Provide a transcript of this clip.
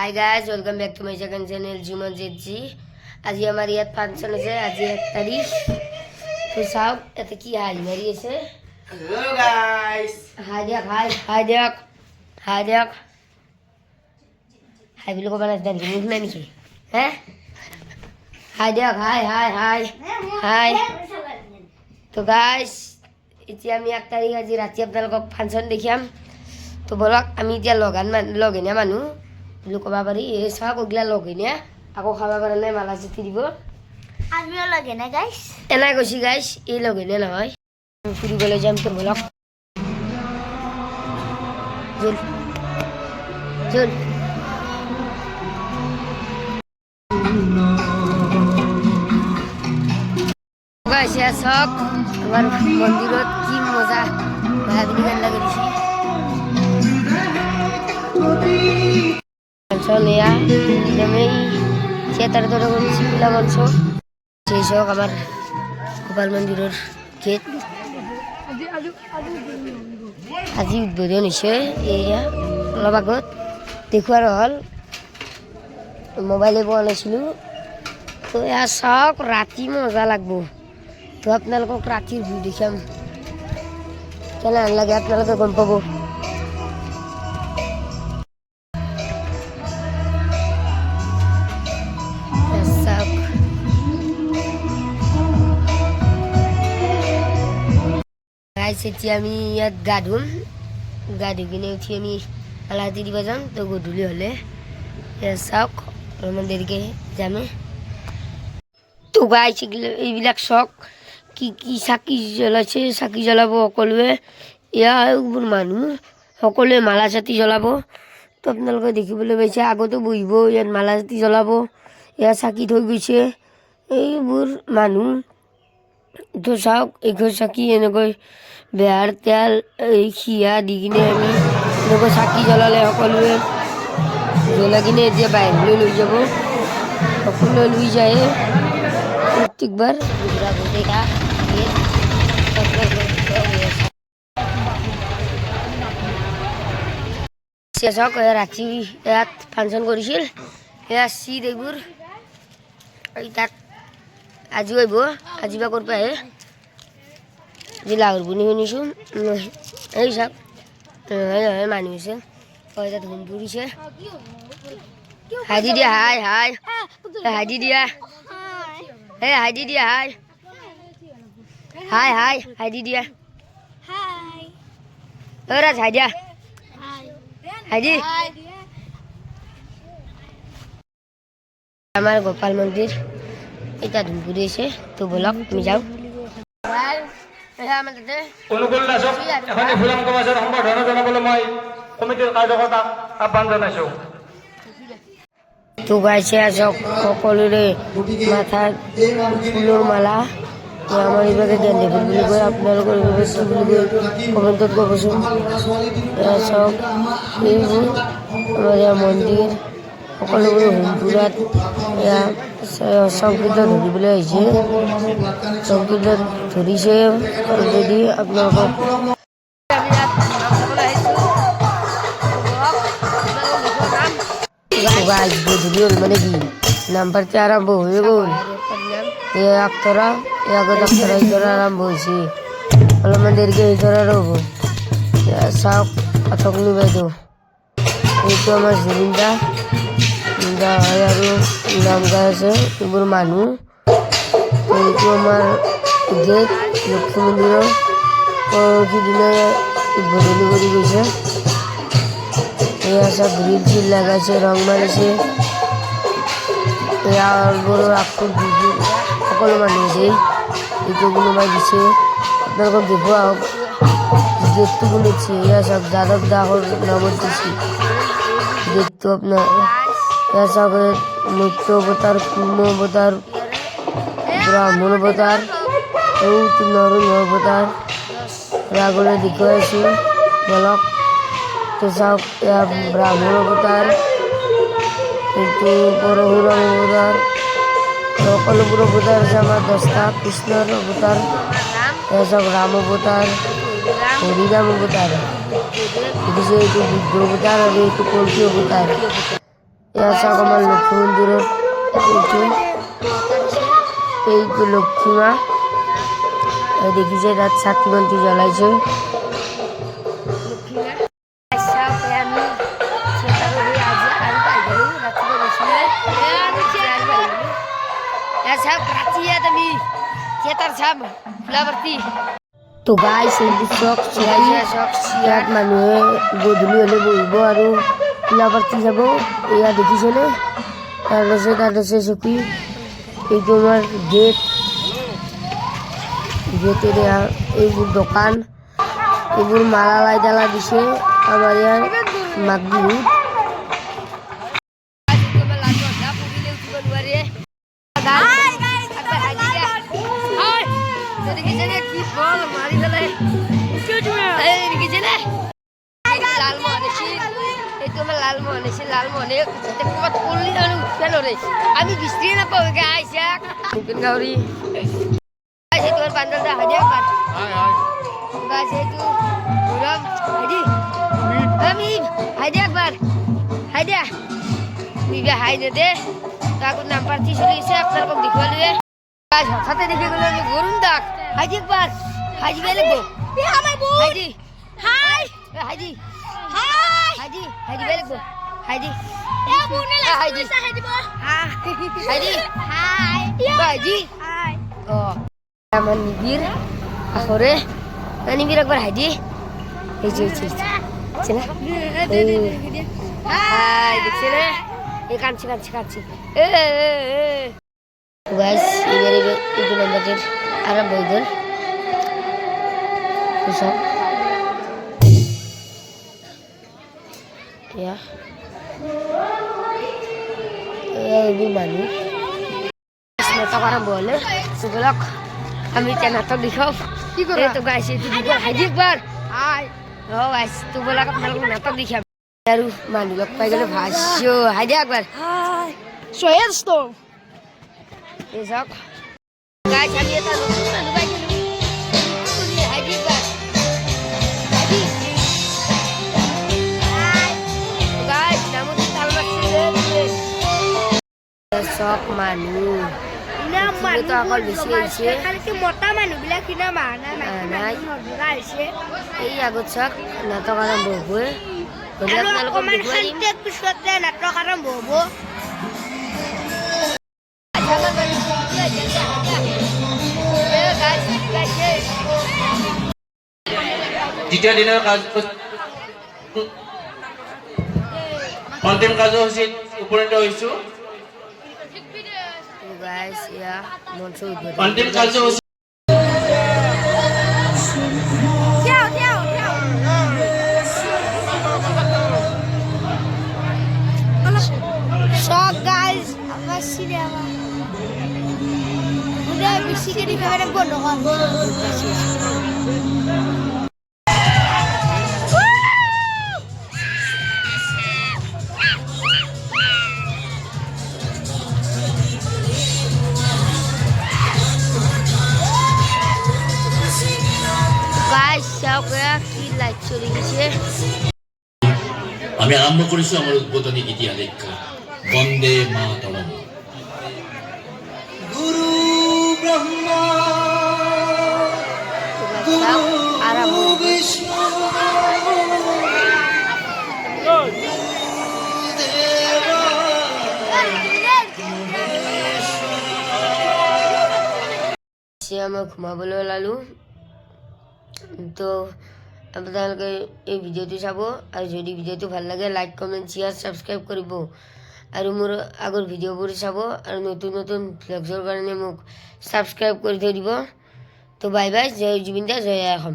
Hi guys, welcome back to my second channel Juman Jeji. আজি আমার ইয়াত ফাংশন আছে, আজি 1 তারিখ। তো সব এত কি হাই মারি আছে। হ্যালো গাইস, হাই দেখ, হাই দেখ, হাই দেখ। হাই বিলো কবা না দেন মুখ না নাকি? হ্যাঁ হাই দেখ, হাই। তো গাইস, এতিয়া আমি 1 তারিখ আজি রাতে আপনাদের ফাংশন দেখিয়াম। তো বলক আমি এতিয়া লগিনা মানুহ বুলি ক'বা পাৰি। এই চাওক ওগলা লগিনা আকৌ খাব পৰা নাই, মালা চুটি দিব। আমিও লাগে না গাইস, এনাই কৈছি গাইছ, এই লগিনা নহয়। ফুৰিবলৈ যাম। তো বলক জল জল গাইছ। চাওক আমাৰ মন্দিৰত কি মজা ভাবিনি গান লাগে দিছি। নেয়া একদমই থিয়েটার ধরে বলছি পিলা মঞ্চ। সেই সব আমার গোপাল মন্দিরের গেট আজি উদ্বোধন হৈছে। এয়া অলপ আগত দেখুৱাৰ হ'ল, মোবাইলে পোৱা নাছিলোঁ। তো এয়া চাওক, ৰাতি মজা লাগব। তো আপোনালোকক ৰাতিৰ ভিউ দেখাম, কেনে লাগে আপোনালোকে গম পাব। এতিয়া আমি ইয়াত গা ধুম, গা ধুই কিনে উঠি আমি আলাহাতি দিব যাম। তো গধূলি হ'লে চাওক, অলপমান দেৰিকে যামে। তো গাইছ এইবিলাক চাওক, কি কি চাকি জ্বলাইছে, চাকি জ্বলাব সকলোৱে। এয়া এইবোৰ মানুহ সকলোৱে মালা চাতি জ্বলাব। তো আপোনালোকে দেখিবলৈ পাইছে, আগতো বহিব, ইয়াত মালা চাতি জ্বলাব। এয়া চাকি থৈ গৈছে এইবোৰ মানুহ। তো চাওক, এইঘৰ চাকি এনেকৈ বেহাৰ তেল এই খিয়া দি কিনে আমি এনেকৈ চাকি জ্বলালে সকলোৱে জ্বলাই কিনে এতিয়া বাহিৰলৈ লৈ যাব। সকলোৱে লৈ যায় প্ৰত্যেকবাৰ চাওক। ৰাতি ইয়াত ফাংচন কৰিছিল। এয়া চিট এইবোৰ তাত আজিও আহিব। আজি বা ক'ৰ পৰা আহে, যে লাহোৰ বুলি শুনিছোঁ। এই চাওক মানুহ হৈছে, তাত হোম ফুৰিছে। হাই দি দিয়া, হাই দি দিয়া, হাই দি দিয়া, হাই দি দিয়া। ৰাজ হাই দিয়া, হাই দি। আমাৰ গোপাল মন্দিৰ এটা ধুম ফুৰিছে। তো বলক আমি যাওঁ। অনুকূল নাচক এখনি ফুলাম কমাছৰ সম্বৰ্ধনা জনাবলৈ মই কমিটিৰ কাৰ্যকৰ্তাক আহ্বান জনাইছোঁ। তো গাইছে আছক, সকলোৰে মাথাত ফুলৰ মালা। আমাৰ এইভাগে গেন্দে ফুল বুলি কয়, আপোনালোকৰ এইভাগে কি বুলি কয় কমেণ্টত ক'বচোন। চাওক এইবোৰ আমাৰ ইয়াৰ মন্দিৰ, সকলোবোৰ হোমপুৰাত এয়া সংকীৰ্তন ধৰিবলৈ আহিছে। সংকীৰ্তন ধৰিছে অলৰেডি। আপোনালোকক গধূলি হ'ল মানে কি নাম্বাৰটো আৰম্ভ হৈ গ'ল। এই আখতৰা, এই আগত আখতৰা সিতৰা আৰম্ভ হৈছে। অলপমান দেৰিকৈ সিতৰা আৰু হ'ব। চাওক পাঠকনি বাইদেউ, এইটো আমাৰ জুবিন দা হয় আৰু নাম গাই আছে এইবোৰ মানুহ। এইটো আমাৰ গেট লক্ষী মন্দিৰৰ সিদিনা উদ্বোধনী কৰি গৈছে। এয়া চব গ্ৰিল চিল লগাইছে, ৰং মাৰিছে। এয়া অলবোৰৰ আগটোত সকলো মানুহ দেই এইটো কোনোবাই দিছে। আপোনালোকক দেখুৱা হওক গেটটো কোনে দিছে। এয়া চাওক যাদৱ দাসৰ নামত দিছে গেটটো আপোনাৰ। এয়া চাওক নৃত্য অৱতাৰ, কুৰ্ম অৱতাৰ, ব্ৰাহ্মণ অৱতাৰ, নৰসিংহ অৱতাৰ আগলৈ দেখুৱাই আছোঁ বলক। তো চাওক এয়া ব্ৰাহ্মণ অৱতাৰ, এইটো পৰশুৰাম অৱতাৰ, সকলোবোৰ অৱতাৰ আছে আমাৰ 10টা। কৃষ্ণৰ অৱতাৰ, এয়া চাওক ৰাম অৱতাৰ, হৰিৰাম অৱতাৰ দেখিছে। এইটো বুদ্ধ অৱতাৰ আৰু এইটো কল্কি অৱতাৰ। এয়া চাওক আমাৰ লক্ষী মন্দিৰত এইটো লক্ষী মা দেখিছে তাত চাকি বন্তি জ্বলাইছে তো গাইছ চক ইয়াত মানুহে গধূলি হ'লে বহিব আৰু ফুলাপাৰ্টি যাব এয়া দেখিছেনে তাত আছে চকী এইটো আমাৰ গেটেৰে এইবোৰ দোকান এইবোৰ মালা লাইডালা দিছে আমাৰ ইয়াৰ মাঘ বিহুত লালমোহনে ক'ৰবাত পল্লী উঠে নৰে আমি বিচৰিয়ে নাপাওঁ গাইছাক গাউৰী সেইটো পাঞ্জল দা হাজিয়া পাৰ গাইছ এইটো গৌৰৱ হাইদি আমি হাইদিয়া একবাৰ হাইদিয়া নিবে হাই দে তাকো নাম পাৰ্টি চলিছে আপোনালোকক দেখুৱালোৱে গাইছ হঠাতে দেখি গ'লো আমি গৰুণ দাক হাইদি একবাৰ হাইদি বেলেগ হাইদি হাই হাইদি হাইদি হাইদি বেলেগ Heidi. Heidi. Heidi. Heidi. Oh. Taman bibir. Akhore. Nani bibir akbar Heidi. Hei. Cina. Hai, di sini. Ikan. Guys, ini itu nomor Arab Boydol. Susah. Ya. এইবোৰ মানুহ নাটক আৰম্ভ হ'লে ব'লক আমি এতিয়া নাটক দেখাওঁ কি কৰোঁ এইটো গাইছে এইটো দিব হাইদি একবাৰ গাইছ তো ব'লক আপোনালোকক নাটক দেখাম আৰু মানুহ লগ পাই গ'লে ভাষ্য হাইদি একবাৰ এই চাওক গাইছ আমি এটা নতুন মানুহ পাই গ'লো হাইদি একবাৰ গাইছ নামত তাল মাৰিছে চক মানুহ তো অকল বেছি হৈছে মতা মানুহবিলাক কিনা নাই এই আগত চাওক নাটক আৰম্ভ হ'বই পিছতে নাটক আৰম্ভ হ'ব দ্বিতীয় দিনৰ কাজ অন্তিম কাৰ্যসূচীত উপনীত হৈছোঁ guys ya monso অন্তিম কাৰ্যসূচী So guys, apa sih dia? Udah bisi jadi kamera bodoh kan? আমি আৰম্ভ কৰিছো আমাৰ উদ্বোধনী গীতি আলেখ্য বন্দে মাতৰম গুৰু ব্ৰহ্মা গুৰু বিষ্ণু মই ঘুমাবলৈ ওলালোঁ তো আপোনালোকে এই ভিডিঅ'টো চাব আৰু যদি ভিডিঅ'টো ভাল লাগে লাইক কমেণ্ট শ্বেয়াৰ ছাবস্ক্ৰাইব কৰিব আৰু মোৰ আগৰ ভিডিঅ'বোৰ চাব আৰু নতুন ভ্লগছৰ কাৰণে মোক ছাবস্ক্ৰাইব কৰি থৈ দিব তো বাই বাই জয় জুবিন দা জয় অসম।